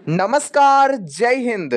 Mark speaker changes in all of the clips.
Speaker 1: नमस्कार, जय हिंद।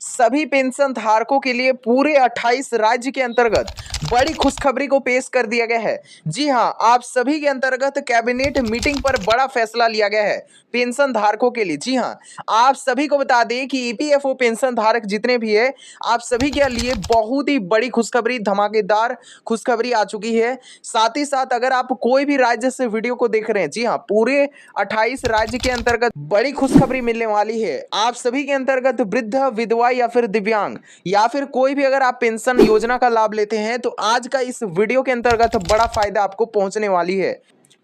Speaker 1: सभी पेंशन धारकों के लिए पूरे 28 राज्य के अंतर्गत बड़ी खुशखबरी को पेश कर दिया गया है। जी हां, आप सभी के अंतर्गत कैबिनेट मीटिंग पर बड़ा फैसला लिया गया है पेंशन धारकों के लिए। जी हां, आप सभी को बता दें कि ईपीएफओ पेंशन धारक जितने भी है, आप सभी के लिए बहुत ही बड़ी खुशखबरी, धमाकेदार खुशखबरी आ चुकी है। साथ ही साथ अगर आप कोई भी राज्य से वीडियो को देख रहे हैं, जी हां, पूरे 28 राज्य के अंतर्गत बड़ी खुशखबरी मिलने वाली है। आप सभी के अंतर्गत वृद्ध, विधवा या फिर दिव्यांग या फिर कोई भी अगर आप पेंशन योजना का लाभ लेते हैं तो आज का इस वीडियो के अंतर्गत बड़ा फायदा आपको पहुंचने वाली है।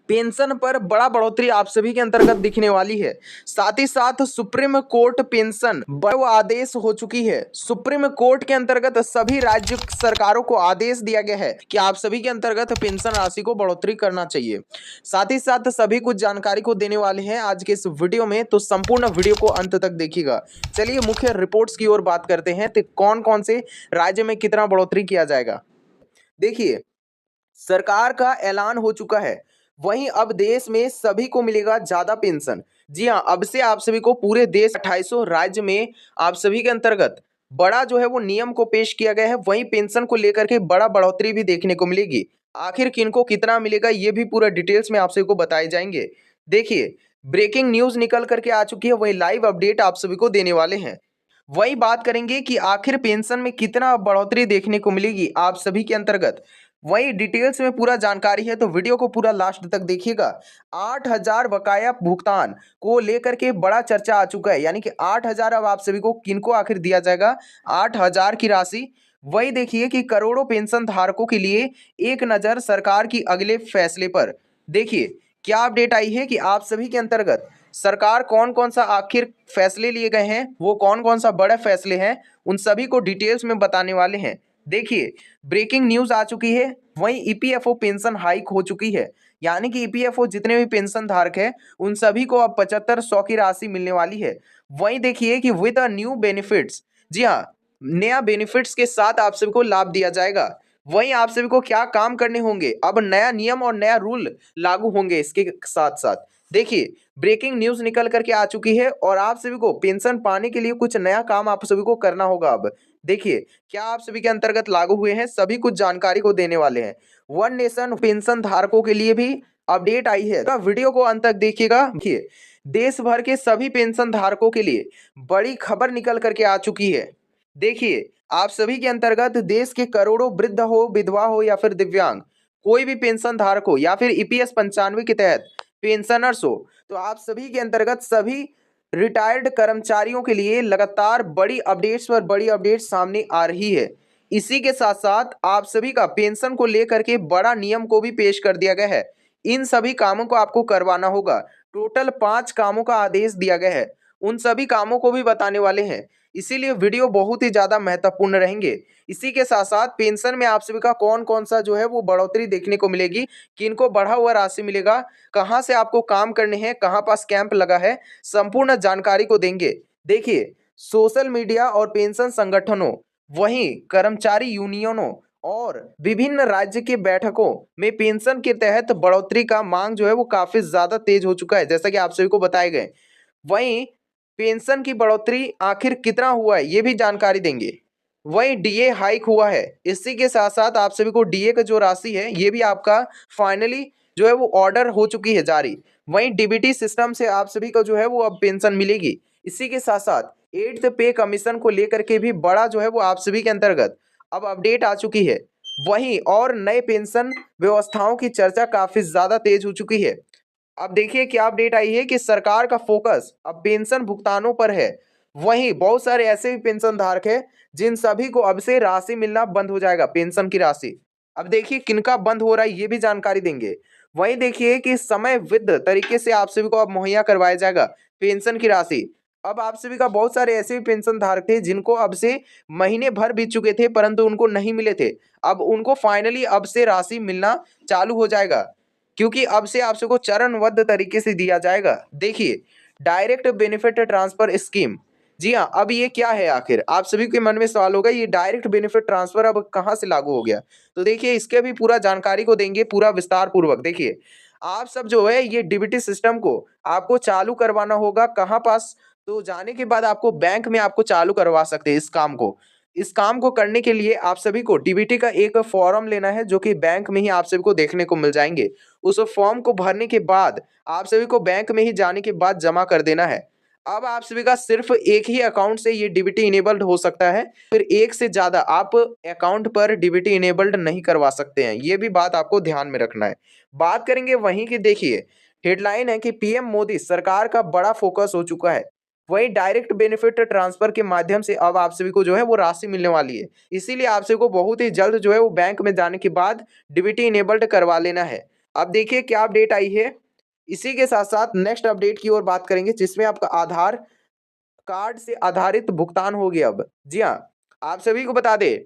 Speaker 1: पेंशन पर बड़ा बढ़ोतरी आप सभी के अंतर्गत दिखने वाली है। साथ ही साथ सुप्रीम कोर्ट पेंशन बड़ा आदेश हो चुकी है। सुप्रीम कोर्ट के अंतर्गत सभी राज्य सरकारों को आदेश दिया गया है कि आप सभी के अंतर्गत पेंशन राशि को बढ़ोतरी करना चाहिए। साथ ही साथ सभी कुछ जानकारी को देने वाले हैं आज के इस वीडियो में, तो संपूर्ण वीडियो को अंत तक देखिएगा। चलिए मुख्य रिपोर्ट्स की ओर बात करते हैं, तो कौन कौन से राज्य में कितना बढ़ोतरी किया जाएगा। देखिए, सरकार का ऐलान हो चुका है, वहीं अब देश में सभी को मिलेगा ज्यादा पेंशन। जी हां, अब से आप सभी को पूरे देश 28 राज्य में आप सभी के अंतर्गत बड़ा जो है वो नियम को पेश किया गया है। वहीं पेंशन को लेकर के बड़ा बढ़ोतरी भी देखने को मिलेगी। आखिर किनको कितना मिलेगा ये भी पूरा डिटेल्स में आप सभी को बताए जाएंगे। देखिए, ब्रेकिंग न्यूज निकल करके आ चुकी है, वही लाइव अपडेट आप सभी को देने वाले हैं। वही बात करेंगे कि आखिर पेंशन में कितना बढ़ोतरी देखने को मिलेगी आप सभी के अंतर्गत। वही डिटेल्स में पूरा जानकारी है, तो वीडियो को पूरा लास्ट तक देखिएगा। 8,000 बकाया भुगतान को लेकर के बड़ा चर्चा आ चुका है, यानी कि 8,000 अब आप सभी को किनको आखिर दिया जाएगा, 8,000 की राशि। वही देखिए कि करोड़ों पेंशन धारकों के लिए एक नजर सरकार की अगले फैसले पर। देखिए क्या अपडेट आई है कि आप सभी के अंतर्गत सरकार कौन कौन सा आखिर फैसले लिए गए हैं, वो कौन कौन सा बड़े फैसले हैं, उन सभी को डिटेल्स में बताने वाले हैं। देखिए, ब्रेकिंग न्यूज आ चुकी है, वहीं ईपीएफओ पेंशन हाइक हो चुकी है, यानी कि ईपीएफओ जितने भी पेंशन धारक है उन सभी को अब 7500 की राशि मिलने वाली है। वहीं देखिए कि विद अ न्यू बेनिफिट्स, जी हाँ, नया बेनिफिट्स के साथ आप सभी को लाभ दिया जाएगा। वहीं आप सभी को क्या काम करने होंगे, अब नया नियम और नया रूल लागू होंगे इसके साथ साथ। देखिए, ब्रेकिंग न्यूज निकल करके आ चुकी है और आप सभी को पेंशन पाने के लिए कुछ नया काम आप सभी को करना होगा। अब देखिए क्या आप सभी के अंतर्गत लागू हुए हैं, सभी कुछ जानकारी को देने वाले हैं। वन नेशन पेंशन धारकों के लिए भी अपडेट आई है, तो वीडियो को अंत तक देखिएगा। देखिए, देश भर के सभी पेंशन धारकों के लिए बड़ी खबर निकल करके आ चुकी है। देखिए, आप सभी के अंतर्गत देश के करोड़ों वृद्ध हो, विधवा हो या फिर दिव्यांग, कोई भी पेंशन धारक हो या फिर ईपीएस 95 के तहत पेंशनर्स हो, तो आप सभी के अंतर्गत सभी रिटायर्ड कर्मचारियों के लिए लगातार बड़ी अपडेट्स पर बड़ी अपडेट्स सामने आ रही है। इसी के साथ साथ आप सभी का पेंशन को लेकर के बड़ा नियम को भी पेश कर दिया गया है। इन सभी कामों को आपको करवाना होगा। टोटल 5 कामों का आदेश दिया गया है, उन सभी कामों को भी बताने वाले हैं, इसीलिए वीडियो बहुत ही ज्यादा महत्वपूर्ण रहेंगे। इसी के साथ साथ पेंशन में आप सभी का कौन कौन सा जो है वो बढ़ोतरी देखने को मिलेगी, किनको बढ़ा हुआ राशि मिलेगा, कहां से आपको काम करने हैं, कहां पास कैंप लगा है, संपूर्ण जानकारी को देंगे। देखिए, सोशल मीडिया और पेंशन संगठनों, वहीं कर्मचारी यूनियनों और विभिन्न राज्य के बैठकों में पेंशन के तहत बढ़ोतरी का मांग जो है वो काफी ज्यादा तेज हो चुका है, जैसा कि आप सभी को बताए गए। वहीं पेंशन की बढ़ोतरी आखिर कितना हुआ है ये भी जानकारी देंगे। वहीं डीए हाइक हुआ है, इसी के साथ साथ आप सभी को डीए का जो राशि है ये भी आपका फाइनली जो है वो ऑर्डर हो चुकी है जारी। वहीं डीबीटी सिस्टम से आप सभी को जो है वो अब पेंशन मिलेगी। इसी के साथ साथ 8th पे कमीशन को लेकर के भी बड़ा जो है वो आप सभी के अंतर्गत अब अपडेट आ चुकी है। वहीं और नए पेंशन व्यवस्थाओं की चर्चा काफी ज्यादा तेज हो चुकी है। अब देखिए क्या अपडेट आई है कि सरकार का फोकस अब पेंशन भुगतानों पर है। वहीं बहुत सारे ऐसे भी पेंशन धारक है जिन सभी को अब से राशि मिलना बंद हो जाएगा, पेंशन की राशि। अब देखिए किनका बंद हो रहा है ये भी जानकारी देंगे। वहीं देखिए कि समयबद्ध तरीके से आप सभी को अब मुहैया करवाया जाएगा पेंशन की राशि। अब आप सभी का बहुत सारे ऐसे भी पेंशन धारक थे जिनको अब से महीने भर बीत चुके थे परंतु उनको नहीं मिले थे, अब उनको फाइनली अब से राशि मिलना चालू हो जाएगा, क्योंकि अब से आप सबको चरणबद्ध तरीके से दिया जाएगा। देखिए, डायरेक्ट बेनिफिट ट्रांसफर स्कीम, जी हाँ, अब ये क्या है आखिर आप सभी के मन में सवाल होगा, ये डायरेक्ट बेनिफिट ट्रांसफर अब कहाँ से लागू हो गया। तो देखिए इसके भी पूरा जानकारी को देंगे पूरा विस्तार पूर्वक। देखिए, आप सब जो है ये डीबीटी सिस्टम को आपको चालू करवाना होगा, कहाँ पास तो जाने के बाद आपको बैंक में आपको चालू करवा सकते हैं इस काम को। इस काम को करने के लिए आप सभी को डीबीटी का एक फॉर्म लेना है, जो कि बैंक में ही आप सभी को देखने को मिल जाएँगे। उस फॉर्म को भरने के बाद आप सभी को बैंक में ही जाने के बाद जमा कर देना है। अब आप सभी का सिर्फ़ एक ही अकाउंट से ये डीबीटी इनेबल्ड हो सकता है, फिर एक से ज़्यादा आप अकाउंट पर डीबीटी इनेबल्ड नहीं करवा सकते हैं। ये भी बात आपको ध्यान में रखना है। बात करेंगे वहीं की, देखिए हेडलाइन है कि पीएम मोदी सरकार का बड़ा फोकस हो चुका है। वहीं डायरेक्ट बेनिफिट ट्रांसफर के माध्यम से अब आप सभी को जो है वो राशि मिलने वाली है। इसीलिए आप सभी को बहुत ही जल्द जो है वो बैंक में जाने के बाद डीबीटी इनेबल्ड करवा लेना है। अब देखिए क्या अपडेट आई है। इसी के साथ-साथ नेक्स्ट अपडेट की ओर बात करेंगे, जिसमें आपका आधार कार्ड से आधारित भुगतान होगी अब। जी हाँ, आप सभी को बता दें,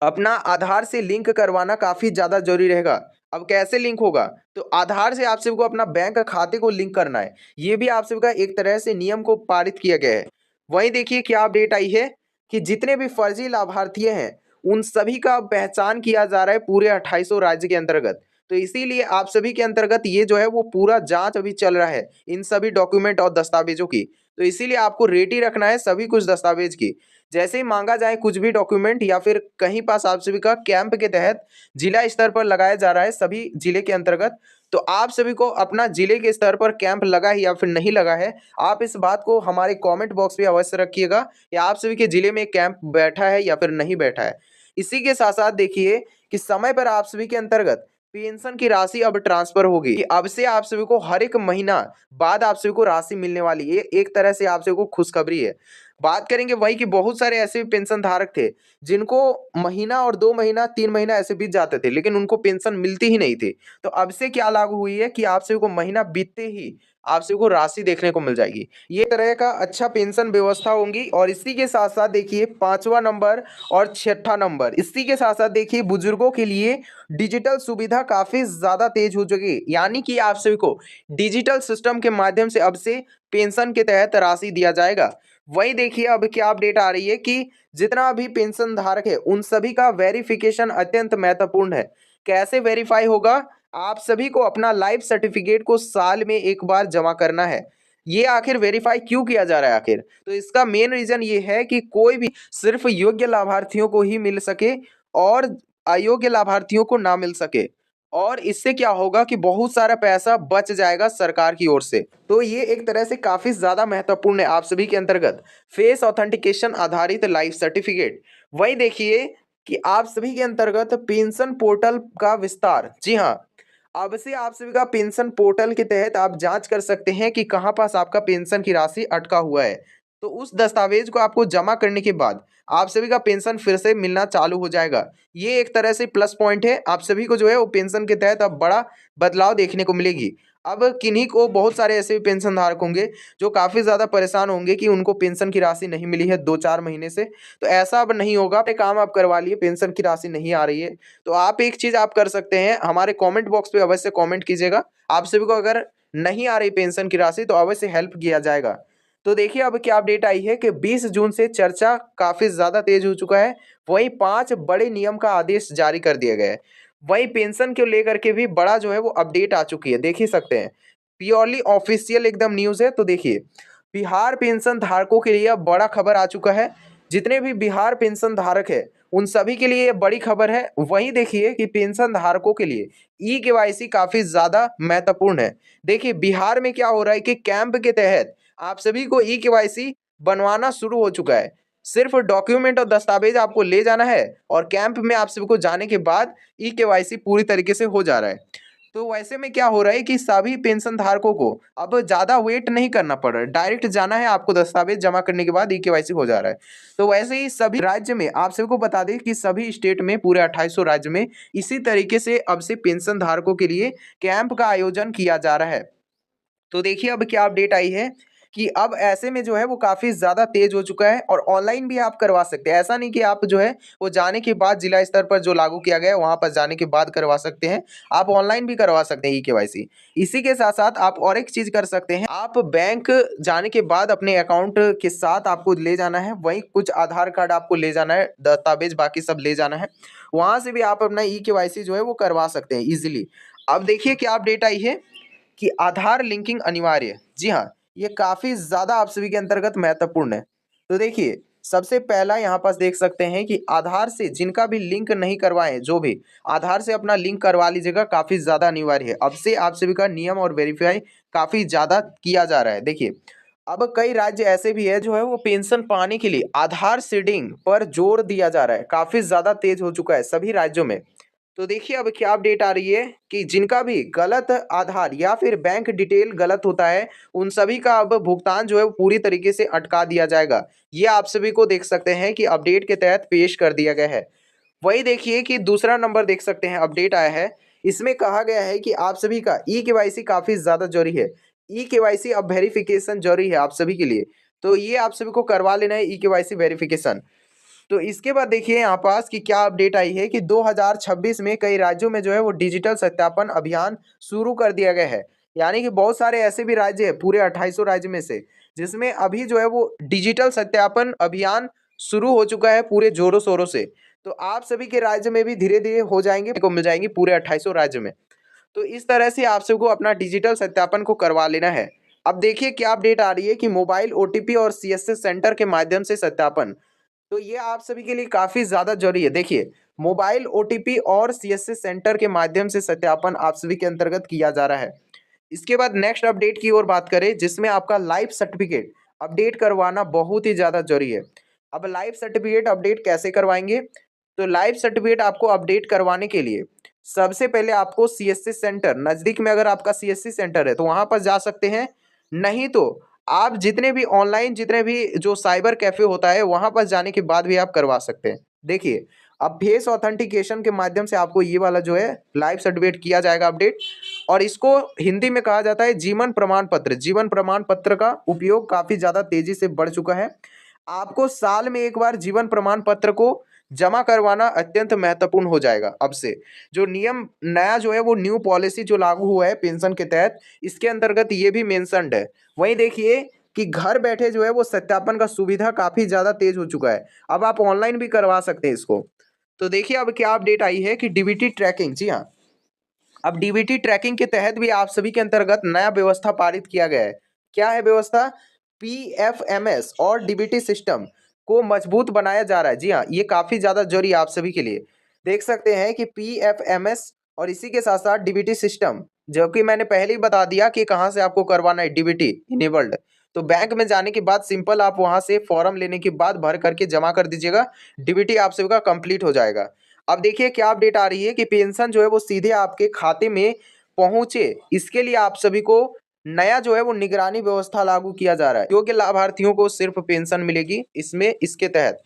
Speaker 1: अपना आधार से लिंक करवाना काफ़ी ज़्यादा ज़रूरी रहेगा। अब कैसे लिंक होगा? तो आधार से आप सभी को अपना बैंक खाते को लिंक करना है। ये भी आप सभी का एक तरह से नियम को पारित किया गया है। वहीं देखिए क्या अपडेट आई है कि जितने भी फर्जी लाभार्थी हैं, उन सभी का पहचान किया जा रहा है पूरे 2800 राज्य के अंतर्गत। तो इसीलिए आप सभी के अंतर्गत ये जो है वो पूरा जाँच अभी चल रहा है, इन सभी डॉक्यूमेंट और दस्तावेज़ों की। तो इसीलिए आपको रेडी रखना है सभी कुछ दस्तावेज़ की। जैसे ही माँगा जाए कुछ भी डॉक्यूमेंट या फिर कहीं पास आप सभी का कैंप के तहत जिला स्तर पर लगाया जा रहा है सभी जिले के अंतर्गत, तो आप सभी को अपना जिले के स्तर पर कैंप लगा है या फिर नहीं लगा है, आप इस बात को हमारे कमेंट बॉक्स में अवश्य रखिएगा कि आप सभी के जिले में कैंप बैठा है या फिर नहीं बैठा है। इसी के साथ-साथ देखिए कि समय पर आप सभी के अंतर्गत पेंशन की राशि अब ट्रांसफर होगी। अब से आप सभी को हर एक महीना बाद आप सभी को राशि मिलने वाली है। एक तरह से आप सभी को खुशखबरी है। बात करेंगे वही कि बहुत सारे ऐसे पेंशन धारक थे, जिनको महीना और 2 महीना, 3 महीना ऐसे बीत जाते थे, लेकिन उनको पेंशन मिलती ही नहीं थी। तो अब से क्या लागू हुई है कि आप सभी को महीना बीतते ही आप सभी को राशि देखने को मिल जाएगी। ये तरह का अच्छा पेंशन व्यवस्था होंगी। और इसी के साथ-साथ देखिए 5वां नंबर और 6ठा नंबर, इसी के साथ-साथ देखिए बुजुर्गों के लिए डिजिटल सुविधा काफ़ी ज़्यादा तेज़ हो चुकी है। यानी कि आप सभी को डिजिटल सिस्टम के माध्यम से अब से पेंशन के तहत राशि दिया जाएगा। वहीं देखिए अब क्या अपडेट आ रही है कि जितना भी पेंशन धारक है उन सभी का वेरिफिकेशन अत्यंत महत्वपूर्ण है। कैसे वेरीफाई होगा? आप सभी को अपना लाइफ सर्टिफिकेट को साल में एक बार जमा करना है। ये आखिर वेरीफाई क्यों किया जा रहा है आखिर? तो इसका मेन रीज़न ये है कि कोई भी सिर्फ़ योग्य लाभार्थियों को ही मिल सके और अयोग्य लाभार्थियों को ना मिल सके। और इससे क्या होगा कि बहुत सारा पैसा बच जाएगा सरकार की ओर से। तो ये एक तरह से काफ़ी ज़्यादा महत्वपूर्ण है आप सभी के अंतर्गत फेस ऑथेंटिकेशन आधारित लाइफ सर्टिफिकेट। वहीं देखिए कि आप सभी के अंतर्गत पेंशन पोर्टल का विस्तार। जी हाँ, अब से आप सभी का पेंशन पोर्टल के तहत आप जांच कर सकते हैं कि कहाँ पास आपका पेंशन की राशि अटका हुआ है। तो उस दस्तावेज को आपको जमा करने के बाद आप सभी का पेंशन फिर से मिलना चालू हो जाएगा। ये एक तरह से प्लस पॉइंट है। आप सभी को जो है वो पेंशन के तहत अब बड़ा बदलाव देखने को मिलेगी। अब किन्हीं को बहुत सारे ऐसे पेंशन धारक होंगे जो काफ़ी ज़्यादा परेशान होंगे कि उनको पेंशन की राशि नहीं मिली है 2-4 महीने से। तो ऐसा अब नहीं होगा। अपने काम आप करवा लिए, पेंशन की राशि नहीं आ रही है, तो आप एक चीज़ आप कर सकते हैं, हमारे कमेंट बॉक्स पे अवश्य कमेंट कीजिएगा। आप सभी को अगर नहीं आ रही पेंशन की राशि तो अवश्य हेल्प किया जाएगा। तो देखिए अब क्या अपडेट आई है कि 20 जून से चर्चा काफ़ी ज़्यादा तेज़ हो चुका है। वहीं 5 बड़े नियम का आदेश जारी कर दिया गया है। वहीं पेंशन को लेकर के भी बड़ा जो है वो अपडेट आ चुकी है, देख ही सकते हैं। प्योरली ऑफिशियल एकदम न्यूज़ है। तो देखिए, बिहार पेंशन धारकों के लिए अब बड़ा खबर आ चुका है। जितने भी बिहार पेंशन धारक हैं, उन सभी के लिए ये बड़ी खबर है। वहीं देखिए कि पेंशन धारकों के लिए ई-केवाईसी काफ़ी ज़्यादा महत्वपूर्ण है। देखिए बिहार में क्या हो रहा है कि कैंप के तहत आप सभी को ई-केवाईसी बनवाना शुरू हो चुका है। सिर्फ़ डॉक्यूमेंट और दस्तावेज़ आपको ले जाना है और कैंप में आप सभी को जाने के बाद ई-केवाईसी पूरी तरीके से हो जा रहा है। तो वैसे में क्या हो रहा है कि सभी पेंशन धारकों को अब ज़्यादा वेट नहीं करना पड़ रहा है। डायरेक्ट जाना है, आपको दस्तावेज़ जमा करने के बाद ई-केवाईसी हो जा रहा है। तो वैसे ही सभी राज्य में आप सभी को बता दें कि सभी स्टेट में पूरे 2800 राज्य में इसी तरीके से अब से पेंशन धारकों के लिए कैंप का आयोजन किया जा रहा है। तो देखिए अब क्या अपडेट आई है कि अब ऐसे में जो है वो काफ़ी ज़्यादा तेज़ हो चुका है और ऑनलाइन भी आप करवा सकते हैं। ऐसा नहीं कि आप जो है वो जाने के बाद जिला स्तर पर जो लागू किया गया है वहाँ पर जाने के बाद करवा सकते हैं। आप ऑनलाइन भी करवा सकते हैं ई-केवाईसी। इसी के साथ-साथ आप और एक चीज़ कर सकते हैं, आप बैंक जाने के बाद अपने अकाउंट के साथ आपको ले जाना है, वहीं कुछ आधार कार्ड आपको ले जाना है, दस्तावेज़ बाकी सब ले जाना है। वहाँ से भी आप अपना ई-केवाईसी जो है वो करवा सकते हैं ईज़िली। अब देखिए क्या अपडेट आई है कि आधार लिंकिंग अनिवार्य। जी हाँ, ये काफ़ी ज़्यादा आप सभी के अंतर्गत महत्वपूर्ण है। तो देखिए, सबसे पहला यहाँ पास देख सकते हैं कि आधार से जिनका भी लिंक नहीं करवाए हैं, जो भी आधार से अपना लिंक करवा लीजिएगा, काफ़ी ज़्यादा अनिवार्य है। अब से आप सभी का नियम और वेरीफाई काफ़ी ज़्यादा किया जा रहा है। देखिए, अब कई राज्य ऐसे भी है जो है वो पेंशन पाने के लिए आधार सीडिंग पर जोर दिया जा रहा है, काफ़ी ज़्यादा तेज हो चुका है सभी राज्यों में। तो देखिए अब क्या अपडेट आ रही है कि जिनका भी गलत आधार या फिर बैंक डिटेल गलत होता है, उन सभी का अब भुगतान जो है वो पूरी तरीके से अटका दिया जाएगा। ये आप सभी को देख सकते हैं कि अपडेट के तहत पेश कर दिया गया है। वही देखिए कि दूसरा नंबर देख सकते हैं अपडेट आया है। इसमें कहा गया है कि आप सभी का ई केवाईसी काफ़ी ज़्यादा जरूरी है। ई केवाईसी अब वेरिफिकेशन जरूरी है आप सभी के लिए। तो ये आप सभी को करवा लेना है ई केवाईसी वेरिफिकेशन। तो इसके बाद देखिए यहाँ पास कि क्या अपडेट आई है कि 2026 में कई राज्यों में जो है वो डिजिटल सत्यापन अभियान शुरू कर दिया गया है। यानी कि बहुत सारे ऐसे भी राज्य हैं पूरे 2800 राज्य में से, जिसमें अभी जो है वो डिजिटल सत्यापन अभियान शुरू हो चुका है पूरे जोरों शोरों से। तो आप सभी के राज्य में भी धीरे धीरे हो जाएंगे, को मिल जाएंगी पूरे 2800 राज्य में। तो इस तरह से आप सबको अपना डिजिटल सत्यापन को करवा लेना है। अब देखिए क्या अपडेट आ रही है कि मोबाइल ओटीपी और सीएससी सेंटर के माध्यम से सत्यापन। तो ये आप सभी के लिए काफ़ी ज़्यादा जरूरी है। देखिए, मोबाइल ओटीपी और सीएससी सेंटर के माध्यम से सत्यापन आप सभी के अंतर्गत किया जा रहा है। इसके बाद नेक्स्ट अपडेट की ओर बात करें, जिसमें आपका लाइफ सर्टिफिकेट अपडेट करवाना बहुत ही ज़्यादा जरूरी है। अब लाइफ सर्टिफिकेट अपडेट कैसे करवाएंगे? तो लाइफ सर्टिफिकेट आपको अपडेट करवाने के लिए सबसे पहले आपको सीएससी सेंटर, नज़दीक में अगर आपका सीएससी सेंटर है तो वहाँ पर जा सकते हैं। नहीं तो आप जितने भी ऑनलाइन, जितने भी जो साइबर कैफ़े होता है, वहाँ पर जाने के बाद भी आप करवा सकते हैं। देखिए, अब फेस ऑथेंटिकेशन के माध्यम से आपको ये वाला जो है लाइफ सर्टिफिकेट किया जाएगा अपडेट। और इसको हिंदी में कहा जाता है जीवन प्रमाण पत्र। जीवन प्रमाण पत्र का उपयोग काफ़ी ज़्यादा तेज़ी से बढ़ चुका है। आपको साल में एक बार जीवन प्रमाण पत्र को जमा करवाना अत्यंत महत्वपूर्ण हो जाएगा अब से। जो नियम नया जो है वो न्यू पॉलिसी जो लागू हुआ है पेंशन के तहत, इसके अंतर्गत ये भी मेंशन्ड है। वहीं देखिए कि घर बैठे जो है वो सत्यापन का सुविधा काफ़ी ज़्यादा तेज हो चुका है। अब आप ऑनलाइन भी करवा सकते हैं इसको। तो देखिए अब क्या अपडेट आई है कि डीबीटी ट्रैकिंग, जी हाँ, अब डीबीटी ट्रैकिंग के तहत भी आप सभी के अंतर्गत नया व्यवस्था पारित किया गया है। क्या है व्यवस्था? पीएफएमएस और डीबीटी सिस्टम को मजबूत बनाया जा रहा है। जी हाँ, ये काफ़ी ज़्यादा जरूरी है आप सभी के लिए। देख सकते हैं कि पीएफएमएस और इसी के साथ साथ डीबीटी सिस्टम, जो कि मैंने पहले ही बता दिया कि कहाँ से आपको करवाना है डीबीटी इनेबल्ड। तो बैंक में जाने के बाद सिंपल आप वहाँ से फॉर्म लेने के बाद भर करके जमा कर दीजिएगा, डीबीटी आप सभी का कंप्लीट हो जाएगा। अब देखिए क्या अपडेट आ रही है कि पेंशन जो है वो सीधे आपके खाते में पहुंचे, इसके लिए आप सभी को नया जो है वो निगरानी व्यवस्था लागू किया जा रहा है। योग्य लाभार्थियों को सिर्फ पेंशन मिलेगी इसमें, इसके तहत।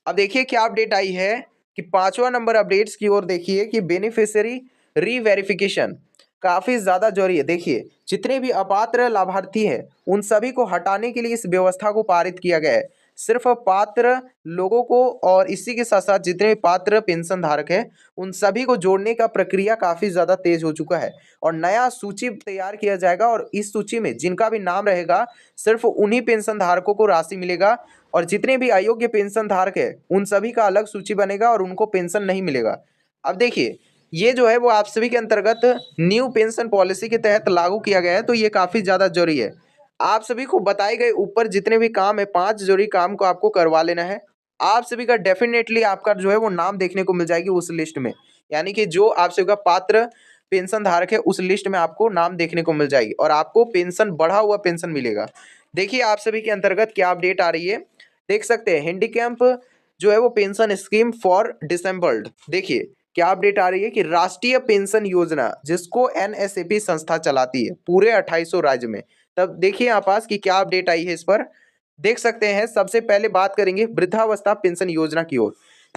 Speaker 1: अब देखिए क्या अपडेट आई है कि 5वां नंबर अपडेट्स की ओर देखिए कि बेनिफिशियरी रीवेरिफिकेशन काफ़ी ज़्यादा जरूरी है। देखिए, जितने भी अपात्र लाभार्थी हैं उन सभी को हटाने के लिए इस व्यवस्था को पारित किया गया है। सिर्फ पात्र लोगों को और इसी के साथ साथ जितने भी पात्र पेंशन धारक हैं उन सभी को जोड़ने का प्रक्रिया काफ़ी ज़्यादा तेज हो चुका है। और नया सूची तैयार किया जाएगा और इस सूची में जिनका भी नाम रहेगा सिर्फ उन्हीं पेंशन धारकों को राशि मिलेगा। और जितने भी अयोग्य पेंशन धारक है उन सभी का अलग सूची बनेगा और उनको पेंशन नहीं मिलेगा। अब देखिए, ये जो है वो आप सभी के अंतर्गत न्यू पेंशन पॉलिसी के तहत लागू किया गया है। तो ये काफ़ी ज़्यादा जरूरी है। आप सभी को बताए गए ऊपर जितने भी काम है, 5 जरूरी काम को आपको करवा लेना है। आप सभी का डेफिनेटली आपका जो है वो नाम देखने को मिल जाएगी उस लिस्ट में। यानी कि जो आप सभी का पात्र पेंशन धारक है उस लिस्ट में आपको नाम देखने को मिल जाएगी और आपको पेंशन, बढ़ा हुआ पेंशन मिलेगा। देखिए आप सभी के अंतर्गत क्या अपडेट आ रही है, देख सकते हैं हैंडीकैप जो है वो पेंशन स्कीम फॉर डिसेबल्ड। देखिए क्या अपडेट आ रही है कि राष्ट्रीय पेंशन योजना, जिसको एनएसएपी संस्था चलाती है पूरे 2800 राज्य में। तब देखिए यहाँ पास कि क्या अपडेट आई है इस पर, देख सकते हैं। सबसे पहले बात करेंगे वृद्धावस्था पेंशन योजना की ओर,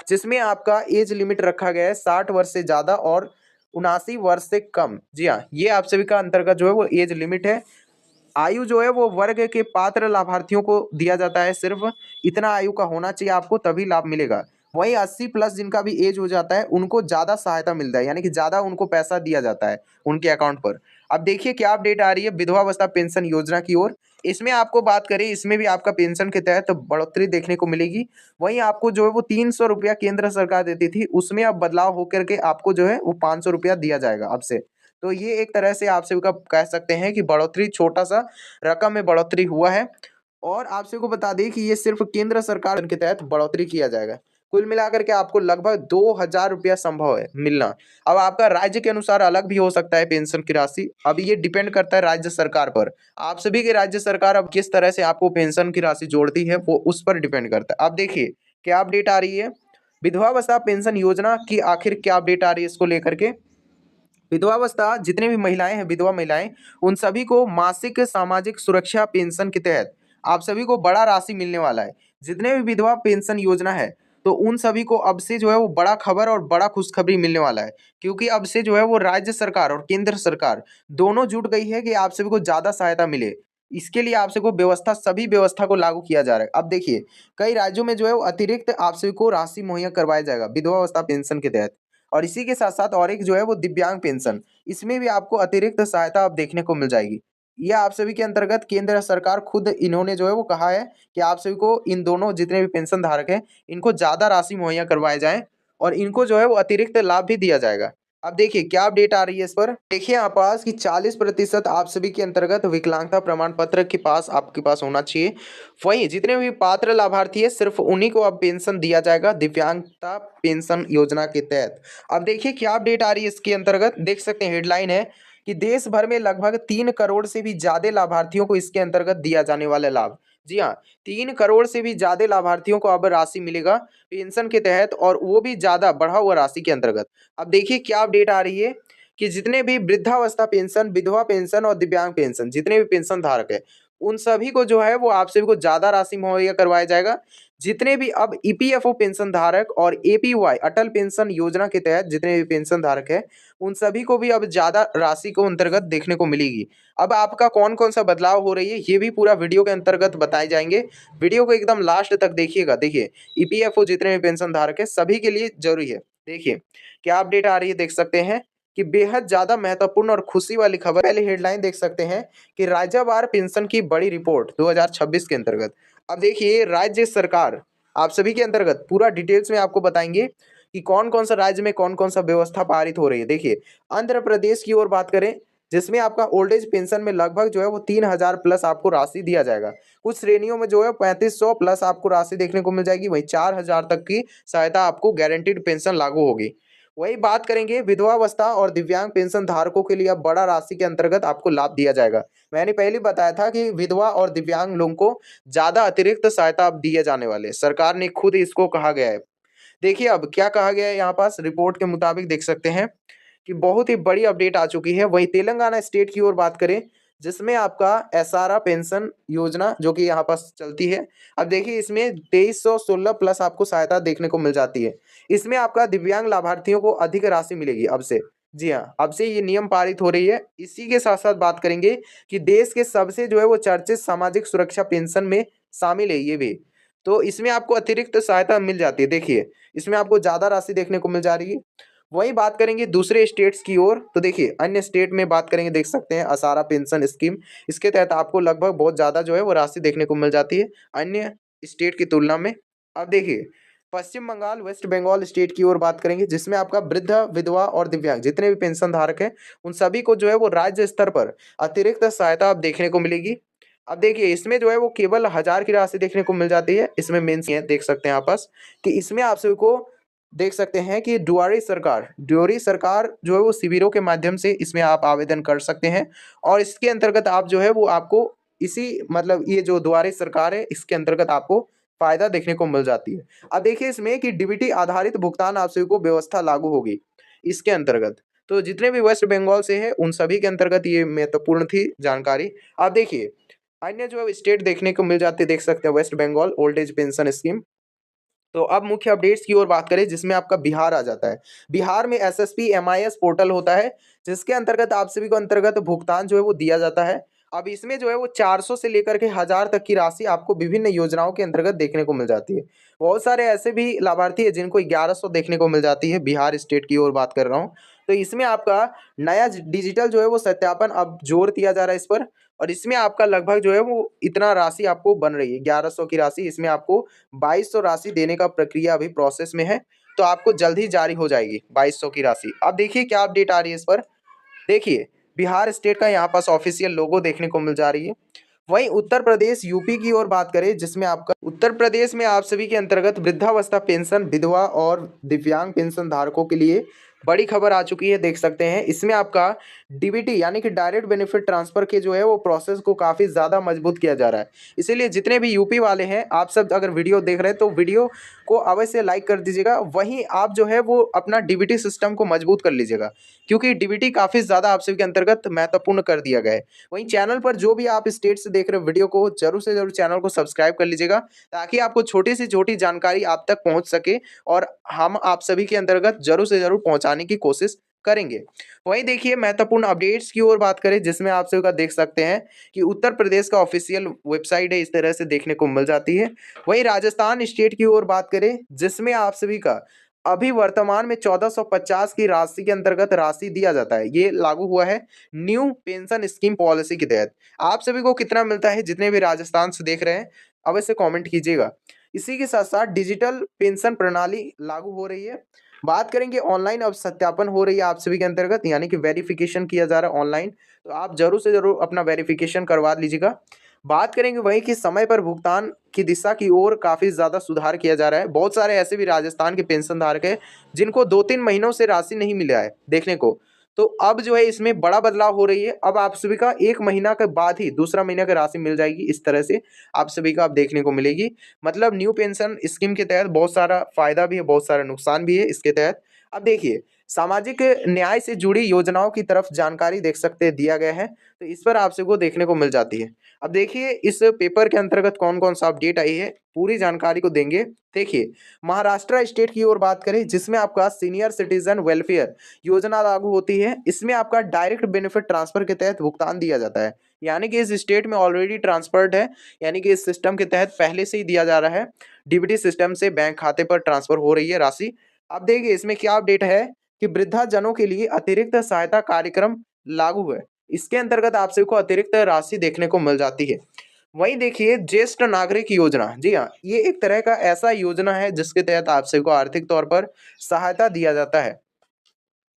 Speaker 1: जिसमें आपका एज लिमिट रखा गया है 60 वर्ष से ज़्यादा और 79 वर्ष से कम। जी हाँ, ये आप सभी का अंतर्गत जो है वो एज लिमिट है। आयु जो है वो वर्ग के पात्र लाभार्थियों को दिया जाता है, सिर्फ इतना आयु का होना चाहिए आपको तभी लाभ मिलेगा। वहीं 80 प्लस जिनका भी एज हो जाता है उनको ज़्यादा सहायता मिलता है, यानी कि ज़्यादा उनको पैसा दिया जाता है उनके अकाउंट पर। अब देखिए क्या अपडेट आ रही है विधवावस्था पेंशन योजना की ओर। इसमें आपको बात करें, इसमें भी आपका पेंशन के तहत बढ़ोतरी देखने को मिलेगी। वहीं आपको जो है वो 300 रुपया केंद्र सरकार देती थी, उसमें अब बदलाव होकर के आपको जो है वो 500 रुपया दिया जाएगा अब से। तो ये एक तरह से आप सभी का कह सकते हैं कि बढ़ोतरी, छोटा सा रकम में बढ़ोतरी हुआ है। और आप सभी को बता दें कि ये सिर्फ केंद्र सरकार के तहत बढ़ोतरी किया जाएगा। कुल मिलाकर के आपको लगभग 2,000 रुपया संभव है मिलना। अब आपका राज्य के अनुसार अलग भी हो सकता है पेंशन की राशि। अब ये डिपेंड करता है राज्य सरकार पर। आप सभी के राज्य सरकार अब किस तरह से आपको पेंशन की राशि जोड़ती है वो उस पर डिपेंड करता है। अब देखिए क्या अपडेट आ रही है, विधवावस्था पेंशन योजना की आखिर क्या अपडेट आ रही है इसको लेकर के। विधवावस्था जितने भी महिलाएं हैं, विधवा महिलाएं, उन सभी को मासिक सामाजिक सुरक्षा पेंशन के तहत आप सभी को बड़ा राशि मिलने वाला है। जितने भी विधवा पेंशन योजना है तो उन सभी को अब से जो है वो बड़ा खबर और बड़ा खुशखबरी मिलने वाला है, क्योंकि अब से जो है वो राज्य सरकार और केंद्र सरकार दोनों जुट गई है कि आप सभी को ज्यादा सहायता मिले। इसके लिए आप सभी को व्यवस्था, सभी व्यवस्था को लागू किया जा रहा है। अब देखिए कई राज्यों में जो है वो अतिरिक्त आप सभी को राशि मुहैया करवाया जाएगा विधवावस्था पेंशन के तहत। और इसी के साथ साथ और एक जो है वो दिव्यांग पेंशन, इसमें भी आपको अतिरिक्त सहायता अब देखने को मिल जाएगी। यह आप सभी के अंतर्गत केंद्र सरकार खुद इन्होंने जो है वो कहा है कि आप सभी को इन दोनों जितने भी पेंशन धारक हैं इनको ज्यादा राशि मुहैया करवाए जाए और इनको जो है वो अतिरिक्त लाभ भी दिया जाएगा। अब देखिए क्या अपडेट आ रही है इस पर। देखिए यहाँ पास कि 40% आप सभी के अंतर्गत विकलांगता प्रमाण पत्र के पास आपके पास होना चाहिए। वहीं जितने भी पात्र लाभार्थी है सिर्फ उन्हीं को अब पेंशन दिया जाएगा दिव्यांगता पेंशन योजना के तहत। अब देखिए क्या अपडेट आ रही है इसके अंतर्गत, देख सकते हैं हेडलाइन है कि देश भर में लगभग 3 करोड़ से भी ज्यादा लाभार्थियों को इसके अंतर्गत दिया जाने वाला लाभ। जी हाँ, 3 करोड़ से भी ज्यादा लाभार्थियों को अब राशि मिलेगा पेंशन के तहत, और वो भी ज्यादा बढ़ा हुआ राशि के अंतर्गत। अब देखिए क्या अपडेट आ रही है कि जितने भी वृद्धावस्था पेंशन, विधवा पेंशन और दिव्यांग पेंशन, जितने भी पेंशन धारक है उन सभी को जो है वो आप सभी को ज्यादा राशि मुहैया करवाया जाएगा। जितने भी अब ईपीएफओ पेंशन धारक और एपीवाई अटल पेंशन योजना के तहत जितने भी पेंशन धारक है उन सभी को भी अब ज्यादा राशि को अंतर्गत देखने को मिलेगी। अब आपका कौन कौन सा बदलाव हो रही है ये भी पूरा वीडियो के अंतर्गत बताए जाएंगे। वीडियो को एकदम लास्ट तक देखिएगा। देखिए ईपीएफओ जितने भी पेंशन धारक है सभी के लिए जरूरी है। देखिए क्या अपडेट आ रही है, देख सकते हैं कि बेहद ज्यादा महत्वपूर्ण और खुशी वाली खबर। पहले हेडलाइन देख सकते हैं कि राज्यवार पेंशन की बड़ी रिपोर्ट 2026 के अंतर्गत। अब देखिए राज्य सरकार आप सभी के अंतर्गत पूरा डिटेल्स में आपको बताएंगे कि कौन कौन सा राज्य में कौन कौन सा व्यवस्था पारित हो रही है। देखिए आंध्र प्रदेश की ओर बात करें जिसमें आपका ओल्ड एज पेंशन में लगभग जो है वो 3,000 प्लस आपको राशि दिया जाएगा। कुछ श्रेणियों में जो है 3,500 प्लस आपको राशि देखने को मिल जाएगी। वहीं 4,000 तक की सहायता आपको गारंटीड पेंशन लागू होगी। वही बात करेंगे विधवावस्था और दिव्यांग पेंशन धारकों के लिए अब बड़ा राशि के अंतर्गत आपको लाभ दिया जाएगा। मैंने पहले बताया था कि विधवा और दिव्यांग लोगों को ज्यादा अतिरिक्त सहायता अब दिए जाने वाले, सरकार ने खुद इसको कहा गया है। देखिए अब क्या कहा गया है यहाँ पास रिपोर्ट के मुताबिक, देख सकते हैं कि बहुत ही बड़ी अपडेट आ चुकी है। वहीं तेलंगाना स्टेट की ओर बात करें जिसमें आपका एसआरआ पेंशन योजना जो कि यहाँ पास चलती है। अब देखिए इसमें 2316 प्लस आपको सहायता देखने को मिल जाती है। इसमें आपका दिव्यांग लाभार्थियों को अधिक राशि मिलेगी अब से। जी हाँ, अब से ये नियम पारित हो रही है। इसी के साथ साथ बात करेंगे कि देश के सबसे जो है वो चर्चित सामाजिक सुरक्षा पेंशन में शामिल है ये भी। तो इसमें आपको अतिरिक्त सहायता मिल जाती है। देखिए इसमें आपको ज्यादा राशि देखने को मिल जा रही है। वही बात करेंगे दूसरे स्टेट्स की ओर, तो देखिए अन्य स्टेट में बात करेंगे, देख सकते हैं आसारा पेंशन स्कीम, इसके तहत आपको लगभग बहुत ज्यादा जो है वो राशि देखने को मिल जाती है अन्य स्टेट की तुलना में। अब देखिए पश्चिम बंगाल, वेस्ट बंगाल स्टेट की ओर बात करेंगे जिसमें आपका वृद्ध, विधवा और दिव्यांग जितने भी पेंशन धारक हैं उन सभी को जो है वो राज्य स्तर पर अतिरिक्त सहायता अब देखने को मिलेगी। अब देखिए इसमें जो है वो केवल 1,000 की राशि देखने को मिल जाती है। इसमें मेंस है, देख सकते हैं आपस कि इसमें आप सभी को देख सकते हैं कि ड्यूरी सरकार जो है वो शिविरों के माध्यम से इसमें आप आवेदन कर सकते हैं। और इसके अंतर्गत आप जो है वो आपको इसी मतलब ये जो द्वारे सरकार है इसके अंतर्गत आपको फायदा देखने को मिल जाती है। अब देखिए इसमें कि डीबीटी आधारित भुगतान आप सभी को व्यवस्था लागू होगी इसके अंतर्गत। तो जितने भी वेस्ट बंगाल से है उन सभी के अंतर्गत ये महत्वपूर्ण थी जानकारी। अब देखिए अन्य जो है स्टेट देखने को मिल जाते, देख सकते हैं West Bengal old age pension scheme. तो अब मुख्य अपडेट्स की ओर बात करें जिसमें आपका बिहार आ जाता है। बिहार में एसएसपी एमआईएस पोर्टल होता है जिसके अंतर्गत आप सभी को अंतर्गत भुगतान जो है वो दिया जाता है। अब इसमें जो है वो 400 से लेकर के 1,000 तक की राशि आपको विभिन्न योजनाओं के अंतर्गत देखने को मिल जाती है। बहुत सारे ऐसे भी लाभार्थी है जिनको 1,100 देखने को मिल जाती है। बिहार स्टेट की ओर बात कर रहा हूँ। तो इसमें आपका नया डिजिटल जो है वो सत्यापन अब जोर दिया जा रहा है इस पर। और इसमें आपका लगभग जो है वो इतना राशि आपको बन रही है 1,100 की राशि। इसमें आपको 2,200 राशि देने का प्रक्रिया अभी प्रोसेस में है। तो आपको जल्द ही जारी हो जाएगी 2,200 की राशि। अब देखिए क्या अपडेट आ रही है इस पर। देखिए, बिहार स्टेट का यहाँ पास ऑफिशियल लोगो देखने को मिल जा रही है। वहीं उत्तर प्रदेश यूपी की ओर बात करें, जिसमें आपका उत्तर प्रदेश में आप सभी के अंतर्गत वृद्धावस्था पेंशन, विधवा और दिव्यांग पेंशन धारकों के लिए बड़ी खबर आ चुकी है, देख सकते हैं। इसमें आपका डीबीटी यानी कि डायरेक्ट बेनिफिट ट्रांसफर के जो है वो प्रोसेस को काफ़ी ज़्यादा मजबूत किया जा रहा है। इसीलिए जितने भी यूपी वाले हैं, आप सब अगर वीडियो देख रहे हैं तो वीडियो को अवश्य लाइक कर दीजिएगा। वहीं आप जो है वो अपना डीबीटी सिस्टम को मजबूत कर लीजिएगा, क्योंकि डीबीटी काफ़ी ज़्यादा आप सभी के अंतर्गत महत्वपूर्ण कर दिया गया है। वहीं चैनल पर जो भी आप स्टेट से देख रहे हो वीडियो को, जरूर से जरूर चैनल को सब्सक्राइब कर लीजिएगा, ताकि आपको छोटी से छोटी जानकारी आप तक पहुंच सके और हम आप सभी के अंतर्गत जरूर से जरूर पहुंचाने की कोशिश करेंगे। वहीं देखिए, महत्वपूर्ण अपडेट्स की ओर बात करें, जिसमें आप सभी का देख सकते हैं कि उत्तर प्रदेश का ऑफिशियल वेबसाइट है, इस तरह से देखने को मिल जाती है। वहीं राजस्थान स्टेट की ओर बात करें, जिसमें आप सभी का अभी वर्तमान में 1450 की राशि के अंतर्गत राशि दिया जाता है। ये लागू हुआ है न्यू पेंशन स्कीम पॉलिसी के तहत। आप सभी को कितना मिलता है, जितने भी राजस्थान से देख रहे हैं अवश्य कमेंट कीजिएगा। इसी के साथ साथ डिजिटल पेंशन प्रणाली लागू हो रही है। बात करेंगे ऑनलाइन, अब सत्यापन हो रही है आप सभी के अंतर्गत, यानी कि वेरिफिकेशन किया जा रहा है ऑनलाइन, तो आप जरूर से जरूर अपना वेरिफिकेशन करवा लीजिएगा। बात करेंगे वही कि समय पर भुगतान की दिशा की ओर काफ़ी ज़्यादा सुधार किया जा रहा है। बहुत सारे ऐसे भी राजस्थान के पेंशन धारक हैं जिनको 2-3 महीनों से राशि नहीं मिला है देखने को। तो अब जो है इसमें बड़ा बदलाव हो रही है। अब आप सभी का 1 महीना के बाद ही दूसरा महीना की राशि मिल जाएगी। इस तरह से आप सभी का अब देखने को मिलेगी। मतलब न्यू पेंशन स्कीम के तहत बहुत सारा फ़ायदा भी है, बहुत सारा नुकसान भी है इसके तहत। अब देखिए, सामाजिक न्याय से जुड़ी योजनाओं की तरफ जानकारी देख सकते हैं दिया गया है, तो इस पर आप सबको देखने को मिल जाती है। अब देखिए, इस पेपर के अंतर्गत कौन-कौन सा अपडेट आई है, पूरी जानकारी को देंगे। देखिए, महाराष्ट्र स्टेट की ओर बात करें, जिसमें आपका सीनियर सिटीजन वेलफेयर योजना लागू होती है। इसमें आपका डायरेक्ट बेनिफिट ट्रांसफर के तहत भुगतान दिया जाता है, यानी कि इस स्टेट में ऑलरेडी ट्रांसफर्ड है, यानी कि इस सिस्टम के तहत पहले से ही दिया जा रहा है। डीबीटी सिस्टम से बैंक खाते पर ट्रांसफर हो रही है राशि। अब देखिए, इसमें क्या अपडेट है कि वृद्धाजनों के लिए अतिरिक्त सहायता कार्यक्रम लागू है। इसके अंतर्गत आप सभी को अतिरिक्त राशि देखने को मिल जाती है। वहीं देखिए, ज्येष्ठ नागरिक योजना, जी हाँ, ये एक तरह का ऐसा योजना है जिसके तहत आप सभी को आर्थिक तौर पर सहायता दिया जाता है।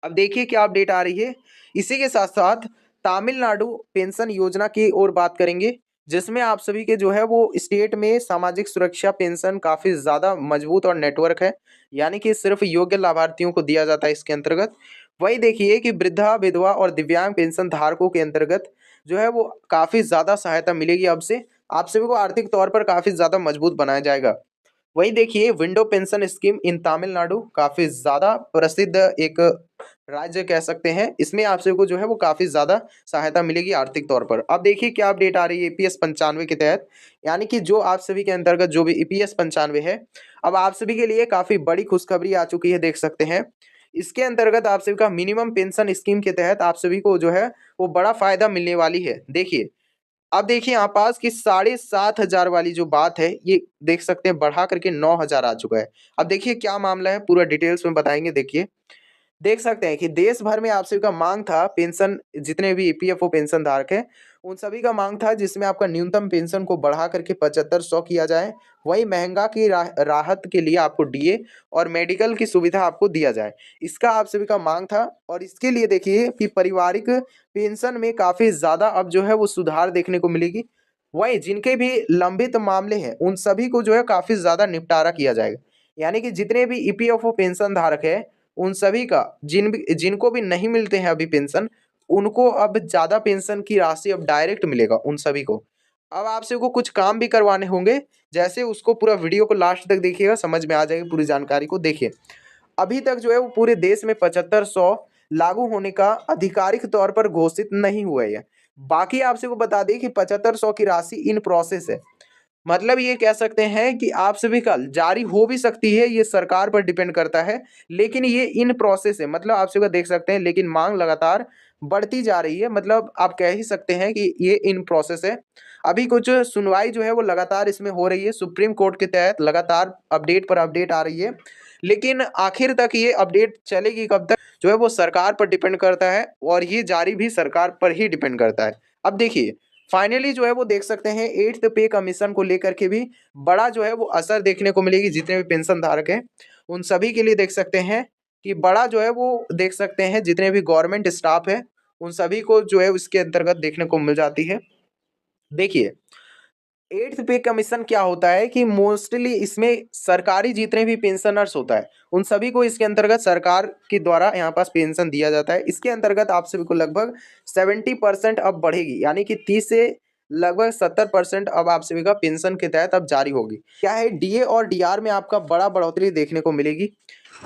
Speaker 1: अब देखिए क्या अपडेट आ रही है। इसी के साथ साथ तमिलनाडु पेंशन योजना की ओर बात करेंगे, जिसमें आप सभी के जो है वो स्टेट में सामाजिक सुरक्षा पेंशन काफ़ी ज़्यादा मजबूत और नेटवर्क है, यानी कि सिर्फ योग्य लाभार्थियों को दिया जाता है इसके अंतर्गत। वही देखिए कि वृद्धा, विधवा और दिव्यांग पेंशन धारकों के अंतर्गत जो है वो काफ़ी ज़्यादा सहायता मिलेगी। अब से आप सभी को आर्थिक तौर पर काफ़ी ज़्यादा मजबूत बनाया जाएगा। वही देखिए, window pension scheme in Tamil Nadu काफ़ी ज़्यादा प्रसिद्ध एक राज्य कह सकते हैं। इसमें आप सभी को जो है वो काफ़ी ज़्यादा सहायता मिलेगी आर्थिक तौर पर। अब देखिए क्या अपडेट आ रही है ईपीएस 95 के तहत, यानी कि जो आप सभी के अंतर्गत जो भी ईपीएस 95 है, अब आप सभी के लिए काफ़ी बड़ी खुशखबरी आ चुकी है, देख सकते हैं। इसके अंतर्गत आप सभी का मिनिमम पेंशन स्कीम के तहत आप सभी को जो है वो बड़ा फ़ायदा मिलने वाली है। देखिए, अब देखिए यहाँ पास कि 7,500 वाली जो बात है, ये देख सकते हैं बढ़ा करके 9,000 आ चुका है। अब देखिए क्या मामला है, पूरा डिटेल्स में बताएँगे। देखिए, देख सकते हैं कि देश भर में आप सभी का मांग था पेंशन, जितने भी ईपीएफओ पेंशन धारक हैं, उन सभी का मांग था जिसमें आपका न्यूनतम पेंशन को बढ़ा करके 7500 किया जाए। वहीं महंगा की राहत के लिए आपको डीए और मेडिकल की सुविधा आपको दिया जाए। इसका आप सभी का मांग था, और इसके लिए देखिए कि पारिवारिक पेंशन में काफ़ी ज़्यादा अब जो है वो सुधार देखने को मिलेगी। वहीं जिनके भी लंबित मामले हैं, उन सभी को जो है काफ़ी ज़्यादा निपटारा किया जाएगा। यानी कि जितने भी ईपीएफओ पेंशन धारक हैं, उन सभी का जिनको भी नहीं मिलते हैं अभी पेंशन, उनको अब ज़्यादा पेंशन की राशि अब डायरेक्ट मिलेगा उन सभी को। अब आप सभी को कुछ काम भी करवाने होंगे, जैसे उसको पूरा वीडियो को लास्ट तक देखिएगा, समझ में आ जाएगी पूरी जानकारी को। देखिए, अभी तक जो है वो पूरे देश में 7500 लागू होने का आधिकारिक तौर पर घोषित नहीं हुआ है। बाकी आप सभी को बता दें कि 7500 की राशि इन प्रोसेस है। मतलब ये कह सकते हैं कि आप सभी का जारी हो भी सकती है, ये सरकार पर डिपेंड करता है, लेकिन ये इन प्रोसेस है। मतलब आप सभी का देख सकते हैं, लेकिन मांग लगातार बढ़ती जा रही है। मतलब आप कह ही सकते हैं कि ये इन प्रोसेस है। अभी कुछ सुनवाई जो है वो लगातार इसमें हो रही है, सुप्रीम कोर्ट के तहत लगातार अपडेट पर अपडेट आ रही है, लेकिन आखिर तक ये अपडेट चलेगी कब तक, जो है वो सरकार पर डिपेंड करता है, और ये जारी भी सरकार पर ही डिपेंड करता है। अब देखिए, फाइनली जो है वो देख सकते हैं 8th पे कमीशन को लेकर के भी बड़ा जो है वो असर देखने को मिलेगी। जितने भी पेंशन धारक हैं, उन सभी के लिए देख सकते हैं कि बड़ा जो है वो देख सकते हैं, जितने भी गवर्नमेंट स्टाफ है उन सभी को जो है इसके अंतर्गत देखने को मिल जाती है। देखिए, 8th पे कमीशन क्या होता है कि मोस्टली इसमें सरकारी जितने भी पेंशनर्स होता है, उन सभी को इसके अंतर्गत सरकार के द्वारा यहाँ पास पेंशन दिया जाता है। इसके अंतर्गत आप सभी को लगभग 70% अब बढ़ेगी, यानी कि 30 से लगभग 70% अब आप सभी का पेंशन के तहत अब जारी होगी। क्या है, डीए और डीआर में आपका बड़ा बढ़ोतरी देखने को मिलेगी।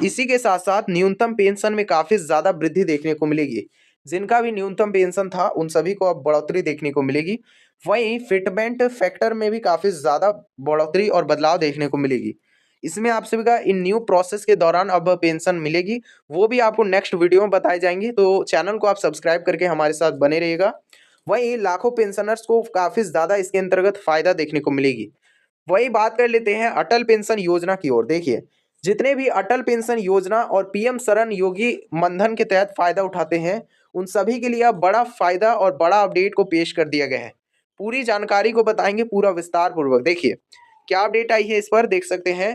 Speaker 1: इसी के साथ साथ न्यूनतम पेंशन में काफी ज्यादा वृद्धि देखने को मिलेगी। जिनका भी न्यूनतम पेंशन था उन सभी को अब बढ़ोतरी देखने को मिलेगी। वहीं फिटमेंट फैक्टर में भी काफी ज्यादा बढ़ोतरी और बदलाव देखने को मिलेगी। इसमें आप सभी का इन न्यू प्रोसेस के दौरान अब पेंशन मिलेगी, वो भी आपको नेक्स्ट वीडियो में बताए जाएंगे, तो चैनल को आप सब्सक्राइब करके हमारे साथ बने रहिएगा। वहीं लाखों पेंशनर्स को काफी ज्यादा इसके अंतर्गत फायदा देखने को मिलेगी। वही बात कर लेते हैं अटल पेंशन योजना की ओर। देखिए, जितने भी अटल पेंशन योजना और पीएम शरण योगी मनधन के तहत फायदा उठाते हैं, उन सभी के लिए अब बड़ा फायदा और बड़ा अपडेट को पेश कर दिया गया है। पूरी जानकारी को बताएंगे पूरा विस्तार पूर्वक। देखिए, क्या अपडेट आई है इस पर देख सकते हैं।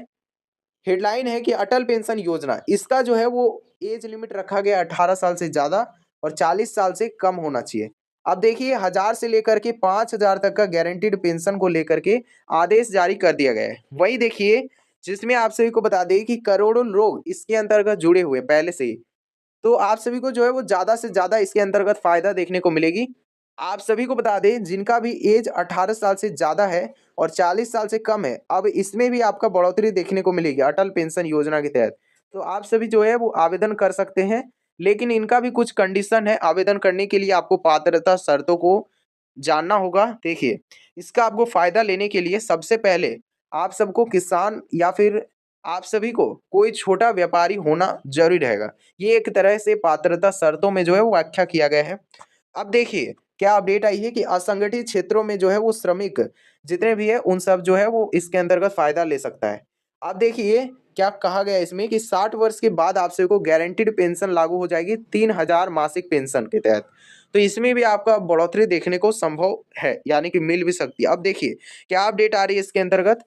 Speaker 1: हेडलाइन है कि अटल पेंशन योजना, इसका जो है वो एज लिमिट रखा गया 18 साल से ज्यादा और 40 साल से कम होना चाहिए। अब देखिए, 1000 से लेकर के 5000 तक का गारंटीड पेंशन को लेकर के आदेश जारी कर दिया गया है। वही देखिए, जिसमें आप सभी को बता दें कि करोड़ों लोग इसके अंतर्गत जुड़े हुए पहले से ही, तो आप सभी को जो है वो ज़्यादा से ज़्यादा इसके अंतर्गत फ़ायदा देखने को मिलेगी। आप सभी को बता दें, जिनका भी एज 18 साल से ज़्यादा है और 40 साल से कम है, अब इसमें भी आपका बढ़ोतरी देखने को मिलेगी अटल पेंशन योजना के तहत। तो आप सभी जो है वो आवेदन कर सकते हैं, लेकिन इनका भी कुछ कंडीशन है। आवेदन करने के लिए आपको पात्रता शर्तों को जानना होगा। देखिए, इसका आपको फ़ायदा लेने के लिए सबसे पहले आप सबको किसान या फिर आप सभी को कोई छोटा व्यापारी होना जरूरी रहेगा। ये एक तरह से पात्रता शर्तों में जो है वो व्याख्या किया गया है। अब देखिए, क्या अपडेट आई है कि असंगठित क्षेत्रों में जो है वो श्रमिक जितने भी है उन सब जो है वो इसके अंतर्गत फायदा ले सकता है। अब देखिए, क्या कहा गया है इसमें कि 60 वर्ष के बाद आप सभी को गारंटीड पेंशन लागू हो जाएगी 3000 मासिक पेंशन के तहत। तो इसमें भी आपका बढ़ोतरी देखने को संभव है, यानी कि मिल भी सकती है। अब देखिए, क्या अपडेट आ रही है इसके अंतर्गत।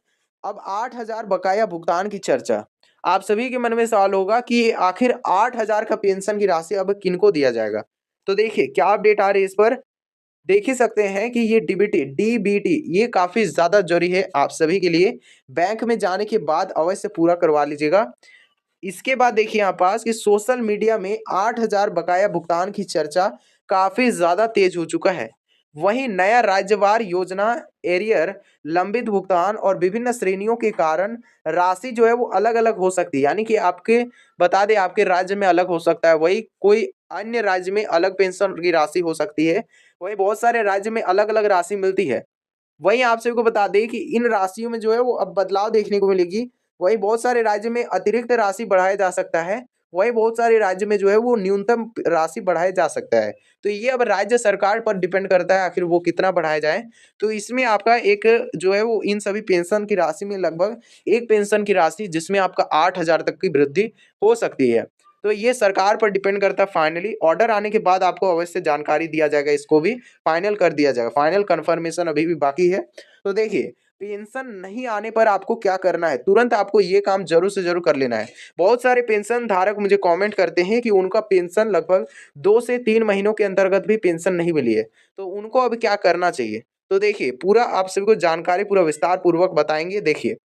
Speaker 1: अब 8000 बकाया भुगतान की चर्चा। आप सभी के मन में सवाल होगा कि आखिर 8000 का पेंशन की राशि अब किनको दिया जाएगा। तो देखिए, क्या अपडेट आ रही है इस पर। देख ही सकते हैं कि ये डीबीटी डीबीटी ये काफी ज्यादा जरूरी है आप सभी के लिए। बैंक में जाने के बाद अवश्य पूरा करवा लीजिएगा। इसके बाद देखिए यहाँ पास कि सोशल मीडिया में 8000 बकाया भुगतान की चर्चा काफी ज्यादा तेज हो चुका है। वहीं नया राज्यवार योजना, एरियर, लंबित भुगतान और विभिन्न श्रेणियों के कारण राशि जो है वो अलग अलग हो सकती है, यानी कि आपके बता दें आपके राज्य में अलग हो सकता है, वही कोई अन्य राज्य में अलग पेंशन की राशि हो सकती है। वही बहुत सारे राज्य में अलग अलग राशि मिलती है। वहीं आप सभी को बता दें कि इन राशियों में जो है वो अब बदलाव देखने को मिलेगी। वहीं बहुत सारे राज्य में अतिरिक्त राशि बढ़ाया जा सकता है, वहीं बहुत सारे राज्य में जो है वो न्यूनतम राशि बढ़ाया जा सकता है। तो ये अब राज्य सरकार पर डिपेंड करता है आखिर वो कितना बढ़ाया जाए। तो इसमें आपका एक जो है वो इन सभी पेंशन की राशि में लगभग एक पेंशन की राशि जिसमें आपका 8000 तक की वृद्धि हो सकती है। तो ये सरकार पर डिपेंड करता है। फाइनली ऑर्डर आने के बाद आपको अवश्य जानकारी दिया जाएगा, इसको भी फाइनल कर दिया जाएगा। फाइनल कंफर्मेशन अभी भी बाकी है। तो देखिए, पेंशन नहीं आने पर आपको क्या करना है, तुरंत आपको ये काम जरूर से जरूर कर लेना है। बहुत सारे पेंशन धारक मुझे कमेंट करते हैं कि उनका पेंशन लगभग 2 से 3 महीनों के अंतर्गत भी पेंशन नहीं मिली है, तो उनको अब क्या करना चाहिए। तो देखिए, पूरा आप सभी को जानकारी पूरा विस्तार पूर्वक बताएंगे। देखिए,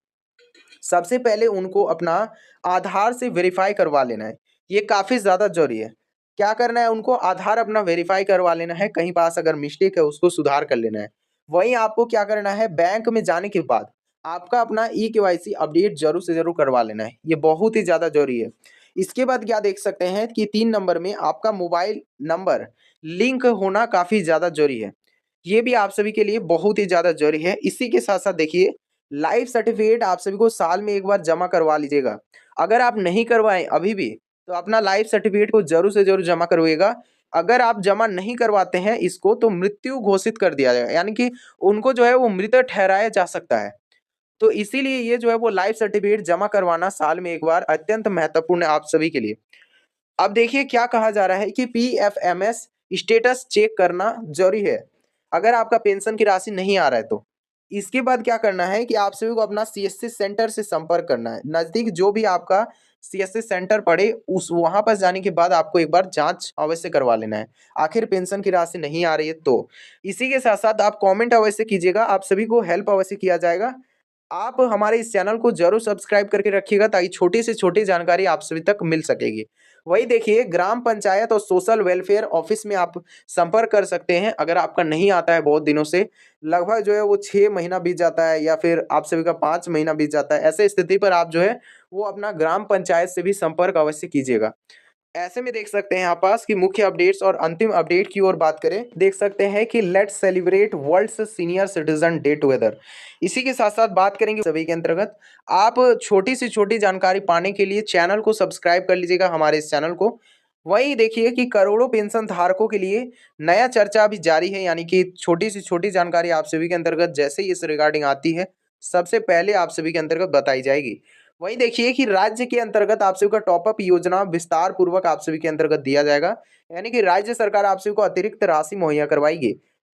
Speaker 1: सबसे पहले उनको अपना आधार से वेरीफाई करवा लेना है। ये काफ़ी ज़्यादा ज़रूरी है। क्या करना है, उनको आधार अपना वेरीफाई करवा लेना है, कहीं पास अगर मिस्टेक है उसको सुधार कर लेना है। वहीं आपको क्या करना है, बैंक में जाने के बाद आपका अपना ई-केवाईसी अपडेट ज़रूर से ज़रूर करवा लेना है। ये बहुत ही ज़्यादा ज़रूरी है। इसके बाद क्या देख सकते हैं कि 3 नंबर में आपका मोबाइल नंबर लिंक होना काफ़ी ज़्यादा ज़रूरी है। ये भी आप सभी के लिए बहुत ही ज़्यादा ज़रूरी है। इसी के साथ-साथ देखिए, लाइफ सर्टिफिकेट आप सभी को साल में एक बार जमा करवा लीजिएगा। अगर आप नहीं करवाएँ अभी भी, तो अपना लाइफ सर्टिफिकेट को ज़रूर से ज़रूर जमा करवाइएगा। अगर आप जमा नहीं करवाते हैं इसको, तो मृत्यु घोषित कर दिया जाएगा, यानी कि उनको जो है वो मृत ठहराया जा सकता है। तो इसीलिए ये जो है वो लाइफ सर्टिफिकेट जमा करवाना साल में एक बार अत्यंत महत्वपूर्ण है आप सभी के लिए। अब देखिए, क्या कहा जा रहा है कि पीएफएमएस स्टेटस चेक करना ज़रूरी है, अगर आपका पेंशन की राशि नहीं आ रहा है तो। इसके बाद क्या करना है कि आप सभी को अपना सीएससी सेंटर से संपर्क करना है। नज़दीक जो भी आपका सीएससी सेंटर पड़े उस वहाँ पर जाने के बाद आपको एक बार जाँच अवश्य करवा लेना है। आखिर पेंशन की राशि नहीं आ रही है तो। इसी के साथ-साथ आप कमेंट अवश्य कीजिएगा, आप सभी को हेल्प अवश्य किया जाएगा। आप हमारे इस चैनल को ज़रूर सब्सक्राइब करके रखिएगा ताकि छोटी से छोटी जानकारी आप सभी तक मिल सकेगी। वही देखिए ग्राम पंचायत और सोशल वेलफेयर ऑफिस में आप संपर्क कर सकते हैं अगर आपका नहीं आता है बहुत दिनों से, लगभग जो है वो 6 महीना बीत जाता है या फिर आप सभी का 5 महीना बीत जाता है। ऐसे स्थिति पर आप जो है वो अपना ग्राम पंचायत से भी संपर्क अवश्य कीजिएगा। ऐसे में देख सकते हैं यहाँ पास कि मुख्य अपडेट्स और अंतिम अपडेट की ओर बात करें, देख सकते हैं कि let's celebrate world's senior citizen day together. इसी के साथ-साथ बात करेंगे सभी के अंतर्गत आप छोटी से छोटी जानकारी पाने के लिए चैनल को सब्सक्राइब कर लीजिएगा हमारे इस चैनल को। वही देखिए कि करोड़ों पेंशन धारकों के लिए नया चर्चा अभी जारी है, यानी कि छोटी से छोटी जानकारी आप सभी के अंतर्गत जैसे ही इस रिगार्डिंग आती है, सबसे पहले आप सभी के अंतर्गत बताई जाएगी। वहीं देखिए कि राज्य के अंतर्गत आप सभी का टॉप अप योजना विस्तार पूर्वक आप सभी के अंतर्गत दिया जाएगा, यानी कि राज्य सरकार आप सभी को अतिरिक्त राशि मुहैया करवाएगी।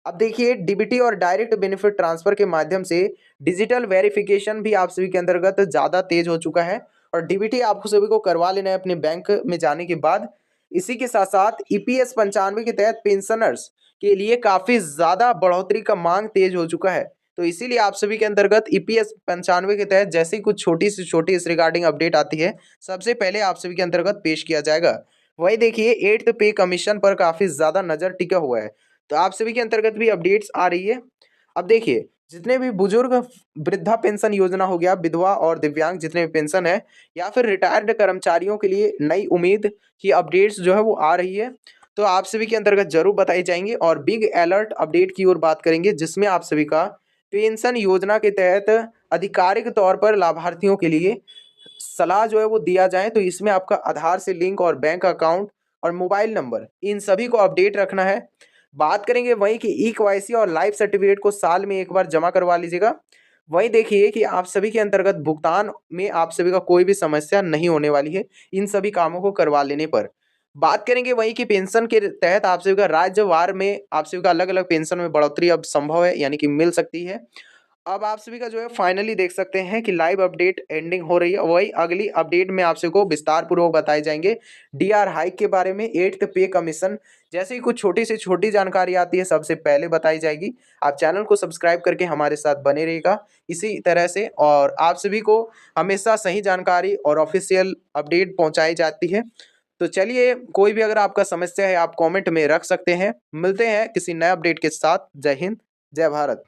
Speaker 1: अब देखिए डीबीटी और डायरेक्ट बेनिफिट ट्रांसफर के माध्यम से डिजिटल वेरिफिकेशन भी आप सभी के अंतर्गत ज़्यादा तेज हो चुका है और डीबीटी आपको सभी को करवा लेना है अपने बैंक में जाने के बाद। इसी के साथ साथ ईपीएस 95 के तहत पेंशनर्स के लिए काफ़ी ज़्यादा बढ़ोतरी का मांग तेज हो चुका है। तो इसीलिए आप सभी के अंतर्गत ईपीएस 95 के तहत जैसे ही कुछ छोटी से छोटी इस रिगार्डिंग अपडेट आती है, सबसे पहले आप सभी के अंतर्गत पेश किया जाएगा। वही देखिए 8th पे कमीशन पर काफ़ी ज़्यादा नज़र टिका हुआ है, तो आप सभी के अंतर्गत भी अपडेट्स आ रही है। अब देखिए जितने भी बुजुर्ग वृद्धा पेंशन योजना हो गया, विधवा और दिव्यांग जितने भी पेंशन है या फिर रिटायर्ड कर्मचारियों के लिए नई उम्मीद की अपडेट्स जो है वो आ रही है, तो आप सभी के अंतर्गत जरूर बताई जाएंगी। और बिग अलर्ट अपडेट की ओर बात करेंगे जिसमें आप सभी का पेंशन योजना के तहत आधिकारिक तौर पर लाभार्थियों के लिए सलाह जो है वो दिया जाए, तो इसमें आपका आधार से लिंक और बैंक अकाउंट और मोबाइल नंबर इन सभी को अपडेट रखना है। बात करेंगे वही कि ई-केवाईसी और लाइफ सर्टिफिकेट को साल में एक बार जमा करवा लीजिएगा। वही देखिए कि आप सभी के अंतर्गत भुगतान में आप सभी का कोई भी समस्या नहीं होने वाली है इन सभी कामों को करवा लेने पर। बात करेंगे वही कि पेंशन के तहत आप सभी का राज्यवार में आप सभी का अलग-अलग पेंशन में बढ़ोतरी अब संभव है, यानी कि मिल सकती है। अब आप सभी का जो है फाइनली देख सकते हैं कि लाइव अपडेट एंडिंग हो रही है। वही अगली अपडेट में आप सभी को विस्तार पूर्वक बताए जाएंगे डीआर हाइक के बारे में, 8th पे कमीशन जैसे ही कुछ छोटी से छोटी जानकारी आती है सबसे पहले बताई जाएगी। आप चैनल को सब्सक्राइब करके हमारे साथ बने रहिएगा इसी तरह से, और आप सभी को हमेशा सही जानकारी और ऑफिशियल अपडेट पहुंचाई जाती है। तो चलिए कोई भी अगर आपका समस्या है आप कमेंट में रख सकते हैं। मिलते हैं किसी नए अपडेट के साथ। जय हिंद, जय भारत।